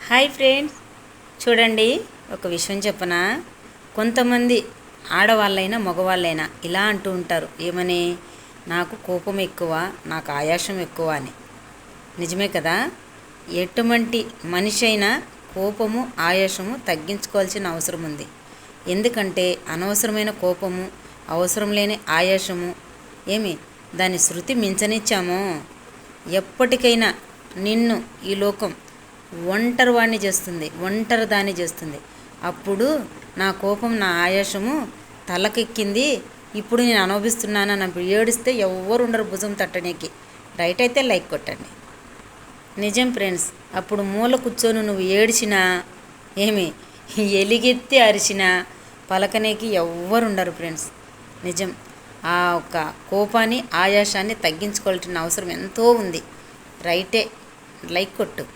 Hi friends, చూడండి. ఒక విషయం చెప్పనా. కొంతమంది ఆడవాళ్ళైనా మగవాళ్ళైనా ఇలా అంటూ ఉంటారు, ఏమని? నాకు కోపం ఎక్కువ, నాకు ఆయాసం ఎక్కువ అని. నిజమే కదా. ఎటువంటి మనిషి అయినా కోపము ఆయాసము తగ్గించుకోవాల్సిన అవసరం ఉంది. ఎందుకంటే అనవసరమైన కోపము, అవసరం లేని ఆయాసము దాని శృతి మించనిచ్చామో ఎప్పటికైనా నిన్ను ఈ లోకం ఒంటరి వాడిని చేస్తుంది, ఒంటరి దాన్ని చేస్తుంది. అప్పుడు నా కోపం, నా ఆయాసము తలకెక్కింది, ఇప్పుడు నేను అనుభవిస్తున్నానని అప్పుడు ఏడిస్తే ఎవ్వరు ఉండరు భుజం తట్టడానికి. రైట్ అయితే లైక్ కొట్టండి. నిజం ఫ్రెండ్స్. అప్పుడు మూల కూర్చొని నువ్వు ఏడిచినా, ఎలిగెత్తి అరిచినా పలకనేకి ఎవ్వరు ఉండరు ఫ్రెండ్స్. నిజం. ఆ ఒక్క కోపాన్ని, ఆయాసాన్ని తగ్గించుకోవాల్సిన అవసరం ఎంతో ఉంది. రైటే లైక్ కొట్టు.